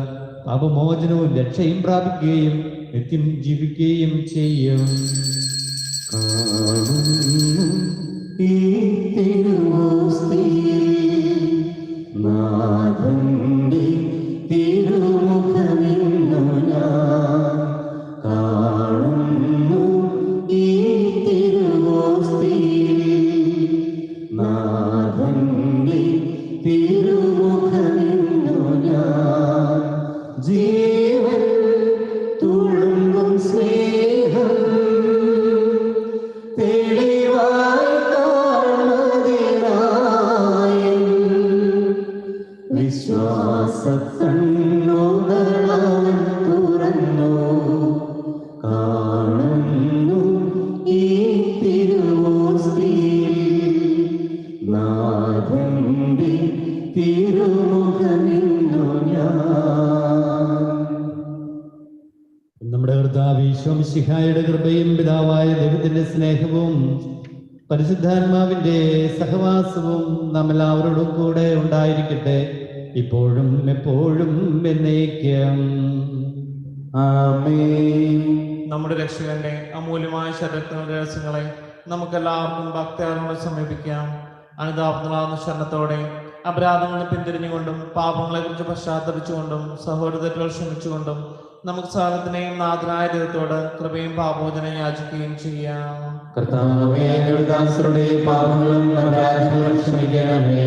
പാപമോചനവും രക്ഷയും പ്രാപിക്കുകയും നിത്യം ജീവിക്കുകയും ചെയ്യും. ഈ തിരുവോസ്തിയിൽ നാഥന്റെ തിരുമുഖമിന്നു ഞാൻ കാണുന്നു. ഈ തിരുവോസ്തിയിൽ നാഥന്റെ തിരുമുഖമിന്നു ഞാൻ ജീവൻ തുളുമ്പും സ്നേഹം തെളിവായി കാണുന്നതിനായി വിശ്വാസക്കണ്ണുകളവൻ തുറന്നു കാണുന്നു. ഈ തിരുവോസ്തിയിൽ നാഥന്റെ തിരുമുഖമിന്നു ഞാൻ. നമ്മുടെ കർത്താവ് ഈശോ മിശിഹായുടെ കൃപയും പിതാവായ ദൈവത്തിന്റെ സ്നേഹവും പരിശുദ്ധാത്മാവിന്റെ സഹവാസവും നാം എല്ലാവരോടും കൂടെ ഉണ്ടായിരിക്കട്ടെ, ഇപ്പോഴും എപ്പോഴും എന്നേക്കും. ആമേൻ. നമ്മുടെ രക്ഷകന്റെ അമൂല്യമായ ശരീരത്തിന്റെ രഹസ്യങ്ങളെ നമുക്കെല്ലാവർക്കും ഭക്തിയോടെ സമീപിക്കാം. അനുതാപങ്ങളാകുന്ന ശരണത്തോടെ അപരാധങ്ങളെ പിന്തിരിഞ്ഞുകൊണ്ടും പാപങ്ങളെ കുറിച്ച് പശ്ചാത്തപിച്ചുകൊണ്ടും സഹോദരങ്ങൾ ക്ഷമിച്ചുകൊണ്ടും നമുക്ക് സകലത്തിനെയും നാഥനായ ദൈവത്തോട് കൃപയും പാപോചനം യാചിക്കുകയും ചെയ്യാം. കർത്താവേ, അങ്ങയുടെ ദാസരുടെ പാപങ്ങളും അപരാധങ്ങളും ക്ഷമിക്കണമേ.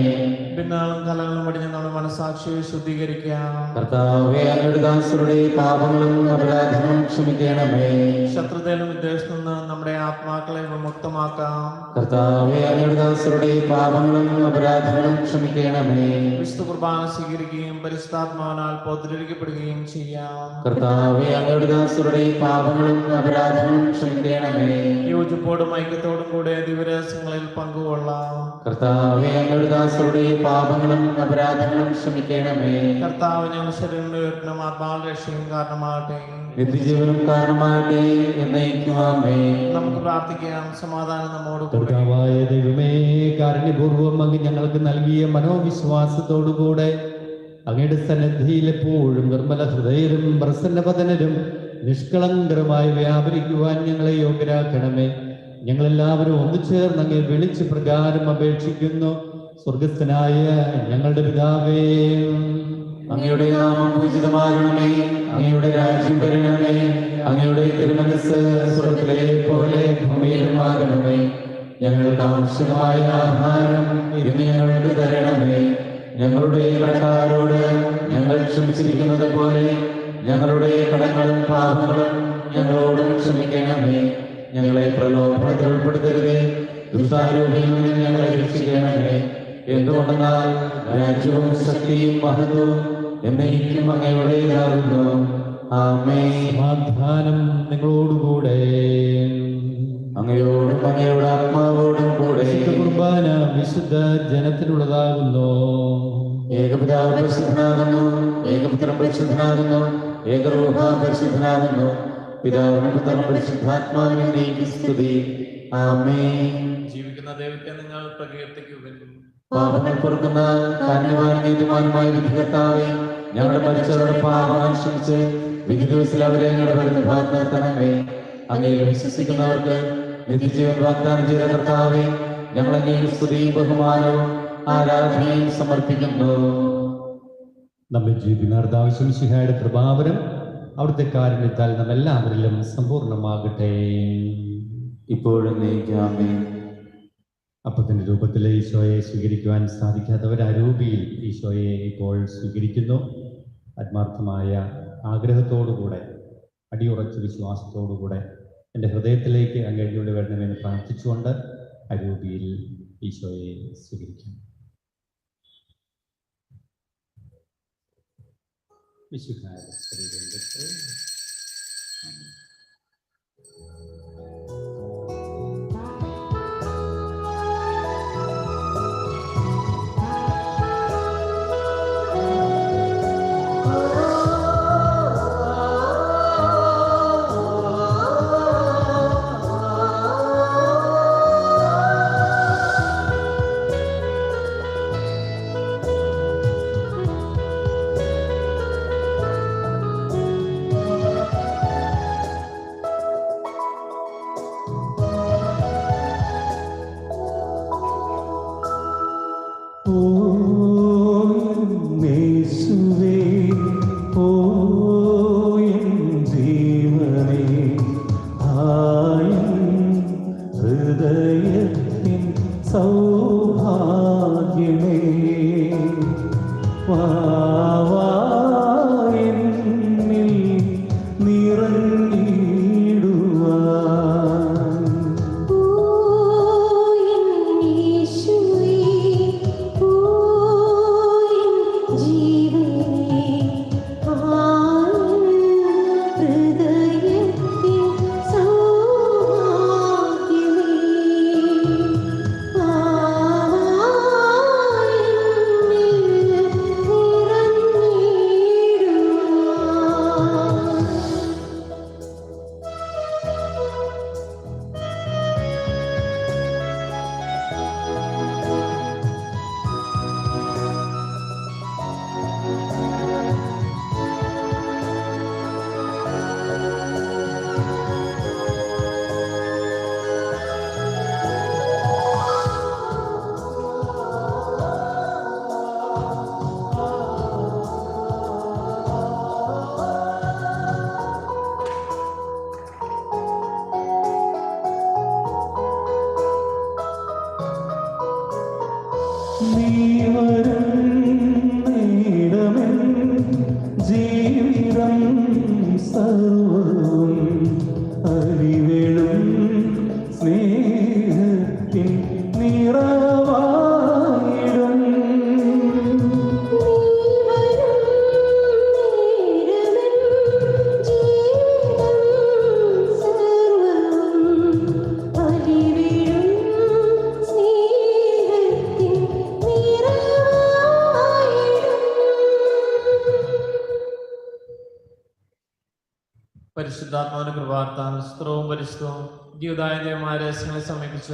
ഭിന്നാളും കലകളും വടിഞ്ഞ് നമ്മുടെ മനസാക്ഷിയെ ശുദ്ധീകരിക്കാം. കർത്താവേ, അങ്ങയുടെ ദാസരുടെ പാപങ്ങളും അപരാധങ്ങളും ക്ഷമിക്കണമേ. ശത്രുതയിലും വിദ്വേഷത്തിൽ നിന്ന് നമ്മുടെ ആത്മാക്കളെ വിമുക്തമാക്കാം. കർത്താവേ, അങ്ങയുടെ ദാസരുടെ പാപങ്ങളും അപരാധങ്ങളും ക്ഷമിക്കണമേ. വിശുദ്ധ കുർബാന സ്വീകരിക്കുകയും പരിശുദ്ധാത്മാവിനാൽ പൗത്രീകരിക്കപ്പെടുകയും ചെയ്യാം. കർത്താവേ, അങ്ങയുടെ ദാസരുടെ പാപങ്ങളും അപരാധങ്ങളും ക്ഷമിക്കണമേ. യോജിപ്പോടും ഐക്യത്തോടും കൂടെ ദിവരഹസ്യങ്ങളിൽ പങ്കുകൊള്ളാം. കർത്താവേ, അങ്ങയുടെ ദാസരുടെ പാപങ്ങളും അപരാധങ്ങളും ക്ഷമിക്കണമേ. കർത്താവ് ഞങ്ങളുടെ ശരീരങ്ങളുടെ ഉയർത്തലും ആത്മാവിന്റെ രക്ഷയും കാരണമാകട്ടെ. നിത്യജീവനും കാരണമാകട്ടെ എന്നേക്കും. ആമേൻ. നമുക്ക് പ്രാർത്ഥിക്കാം. സമാധാനം നമ്മോട് കൂടെ. കർത്താവായ ദൈവമേ, കാരുണ്യപൂർവ്വം അങ്ങ് ഞങ്ങൾക്ക് നൽകിയ മനോവിശ്വാസത്തോടുകൂടെ അങ്ങയുടെ സന്നിധിയിൽ എപ്പോഴും നിർമ്മല ഹൃദയരും പ്രസന്നപതനരും നിഷ്കളങ്കരമായി വ്യാപരിക്കുവാൻ ഞങ്ങളെ യോഗ്യരാക്കണമേ. ഞങ്ങളെല്ലാവരും ഒന്നുചേർന്ന് അങ്ങേ വിളിച്ച് പ്രകാരം അപേക്ഷിക്കുന്നു. സ്വർഗസ്ഥനായ ഞങ്ങളുടെ പിതാവേ, അങ്ങയുടെ നാമം പൂജിതമാകണമേ. അങ്ങയുടെ രാജ്യം വരണമേ. അങ്ങയുടെ തിരുമനസ്സ് സ്വർഗ്ഗത്തിലെ പോലെ ഭൂമിയിലുമാകണമേ. ഞങ്ങൾക്ക് ആവശ്യമായ ആഹാരം ഇന്ന് ഞങ്ങൾക്ക് തരണമേ. ഞങ്ങളുടെ കടക്കാരോട് ഞങ്ങൾ ക്ഷമിച്ചിരിക്കുന്നത് പോലെ ഞങ്ങളുടെ കടങ്ങളും പാപങ്ങളും ഞങ്ങളോടും ക്ഷമിക്കണമേ. ഞങ്ങളെ പ്രലോഭനത്തിൽ ഉൾപ്പെടുത്തരുതേ, ദുഷ്ടാരൂപിയിൽ നിന്ന് ഞങ്ങളെ രക്ഷിക്കണമേ. എന്തുകൊണ്ടെന്നാൽ രാജ്യവും ശക്തിയും മഹത്വവും എന്നേക്കും അങ്ങയുടേതാകുന്നു. ആമേൻ. സമാധാനം നിങ്ങളോടുകൂടെ. അങ്ങയോടും അങ്ങയുടെ ആത്മാവോടും കൂടെ. വിശുദ്ധ കുർബാന വിശുദ്ധ ജനത്തിനുള്ളതാകുന്നു. ഏകപിതാവ് പരിശുദ്ധനാകുന്നു, ഏകപുത്രൻ പരിശുദ്ധനാകുന്നു, ഏകരൂഹ പരിശുദ്ധനാകുന്നു. പിതാവിനും പുത്രനും പരിശുദ്ധാത്മാവിനും സ്തുതി. ആമേൻ. ജീവിക്കുന്ന ദൈവത്തെ നിങ്ങൾ പ്രകീർത്തിക്കുവിൻ. പാപങ്ങൾ പൊറുക്കുന്ന കാരുണ്യവാനും നീതിമാനുമായ വിധികർത്താവേ, ഞങ്ങളുടെ മരിച്ചവരുടെ പാപങ്ങൾ ക്ഷമിച്ച് വിധി ദിവസത്തിൽ അവരെ ഞങ്ങളുടെ പരിഭാഗത്ത് നിർത്തണമേ. അങ്ങയിൽ വിശ്വസിക്കുന്നവർക്ക് നിത്യജീവൻ വാഗ്ദാനം ചെയ്ത കർത്താവേ, ഞങ്ങൾ അങ്ങയിൽ സ്തുതിയും ബഹുമാനവും ആരാധനയും സമർപ്പിക്കുന്നു. നമ്മെ ജീവിക്കുന്ന കർത്താവിന്റെ കൃപാവരം അവിടുത്തെ കാരുണ്യത്താൽ നമ്മെല്ലാവരിലും സമ്പൂർണ്ണമാകട്ടെ. ഇപ്പോഴും ആമേൻ. അപ്പത്തിന്റെ രൂപത്തിലെ ഈശോയെ സ്വീകരിക്കുവാൻ സാധിക്കാത്തവർ അരൂപിയിൽ ഈശോയെ ഇപ്പോൾ സ്വീകരിക്കുന്നു. ആത്മാർത്ഥമായ ആഗ്രഹത്തോടുകൂടെ, അടിയുറച്ച വിശ്വാസത്തോടുകൂടെ എൻ്റെ ഹൃദയത്തിലേക്ക് അങ്ങേഴിലൂടെ വരണമെന്ന് പ്രാർത്ഥിച്ചുകൊണ്ട് അരൂപിയിൽ ഈശോയെ സ്വീകരിക്കും. വിശുദ്ധായ ശരീരത്തെ പരിശുദ്ധാത്മാവിന്റെ കൃപാർത്താൽ സ്ത്രവും പരിശുദ്ധവും ജീവിതായ ദൈവമായ രഹസ്യങ്ങളെ സമീപിച്ച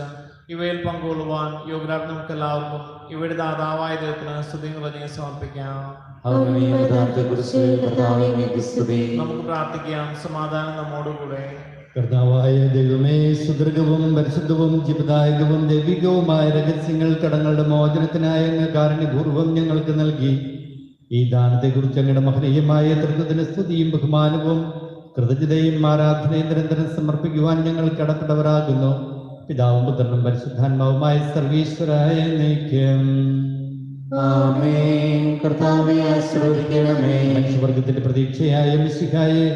ഇവയിൽ പങ്കുകൊള്ളുവാൻ യോഗ്യരായ നമുക്ക് എല്ലാവർക്കും ഇവയുടെ ദാതാവായ ദൈവത്തിന് സ്തുതി നിറഞ്ഞ് സമർപ്പിക്കാം. നമുക്ക് പ്രാർത്ഥിക്കാം. സമാധാനം നമ്മോടുകൂടെ. കർത്താവായ ദൈവമേ, സുദീർഘവും പരിശുദ്ധവും ജീവദായകവും ദൈവികവുമായ രഹസ്യങ്ങൾ കടങ്ങളുടെ മോചനത്തിനായ അങ്ങ് കാരുണ്യപൂർവ്വം ഞങ്ങൾക്ക് നൽകി. ഈ ദാനത്തെക്കുറിച്ച് അങ്ങയുടെ മഹനീയമായ തൃത്വത്തിന് സ്തുതിയും ബഹുമാനവും കൃതജ്ഞതയും ആരാധനയും നിരന്തരം സമർപ്പിക്കുവാൻ ഞങ്ങൾ കടപ്പെട്ടവരാകുന്നു. പിതാവും പുത്രനും പരിശുദ്ധാത്മാവുമായ സർവീശ്വരായ നയിക്കും. മനുഷ്യവർഗത്തിന്റെ പ്രതീക്ഷയായ മിശിഹായെ,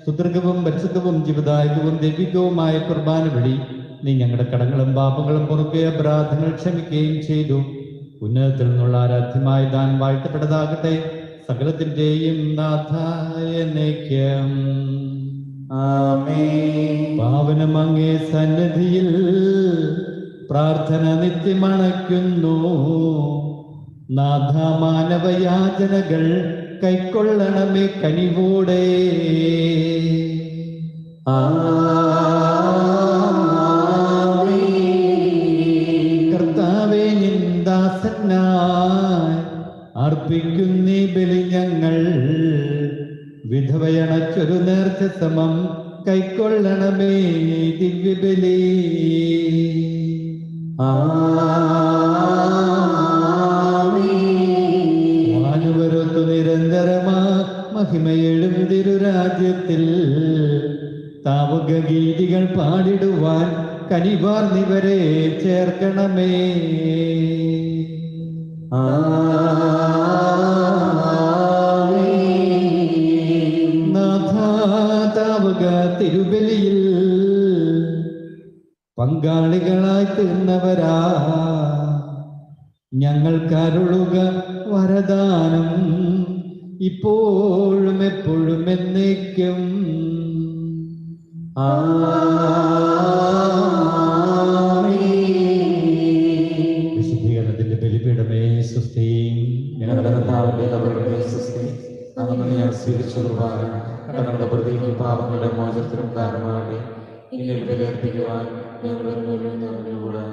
സുദീർഘവും പരിശുദ്ധവും ജീവദായകവും ദൈവികവുമായ കുർബാന വഴി നീ ഞങ്ങളുടെ കടങ്ങളും പാപങ്ങളും പൊറുക്കുകയും അപരാധങ്ങൾ ക്ഷമിക്കുകയും ചെയ്തു. ഉന്നതത്തിൽ നിന്നുള്ള ആരാധ്യമായ ദാൻ വാഴ്ത്തപ്പെട്ടതാകട്ടെ. സകലത്തിന്റെയും നാഥായ നയിക്കും. പാവനമങ്ങേ സന്നിധിയിൽ പ്രാർത്ഥന നിത്യമണയ്ക്കുന്നു. നാഥ, മാനവയാചനകൾ കൈക്കൊള്ളണമേ കനിവോടെ. കർത്താവേ, നിന്ദാസനായി അർപ്പിക്കുന്നീ ബലി ഞങ്ങൾ വിധവയണച്ചൊരു നേർച്ച സമം കൈക്കൊള്ളണമേ ദിവ്യബലി. വാനുവരത്തു നിരന്തരമാ മഹിമയെഴും തിരുരാജ്യത്തിൽ താവക ഗീതികൾ പാടിടുവാൻ കനിവാർന്നിവരെ ചേർക്കണമേ. നാഥാതാവക തിരുബലിയിൽ പങ്കാളികളായി തീർന്നവരാ ഞങ്ങൾക്കരുളുക വരദാനം ഇപ്പോഴും എപ്പോഴും എന്നേക്കും. വിശുദ്ധീകരണത്തിന്റെ ബലിപീഠമേ സ്വസ്തി. ഞങ്ങളുടെ കർത്താവിന്റെ കബറിടമേ സ്വസ്തി. അങ്ങനെ ഞാൻ സ്വീകരിച്ച കുർബാന ഞങ്ങളുടെ പ്രതിക്കും പാപങ്ങളുടെ മോചനത്തിനും കാരണമാകെ ഇങ്ങനെ ബലിയർപ്പിക്കുവാൻ ഞങ്ങളുടെ കൂടെ.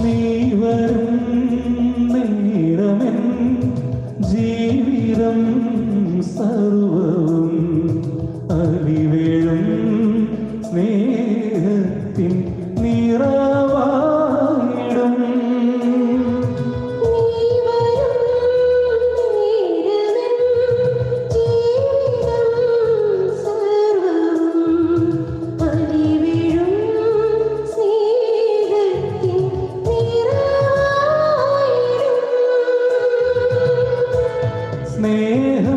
നീ വരും നേരമെൻ ജീവിതം സർവവും അലിവേഴും സ്നേഹത്തിൻ നിറവായിടും. സ്നേഹ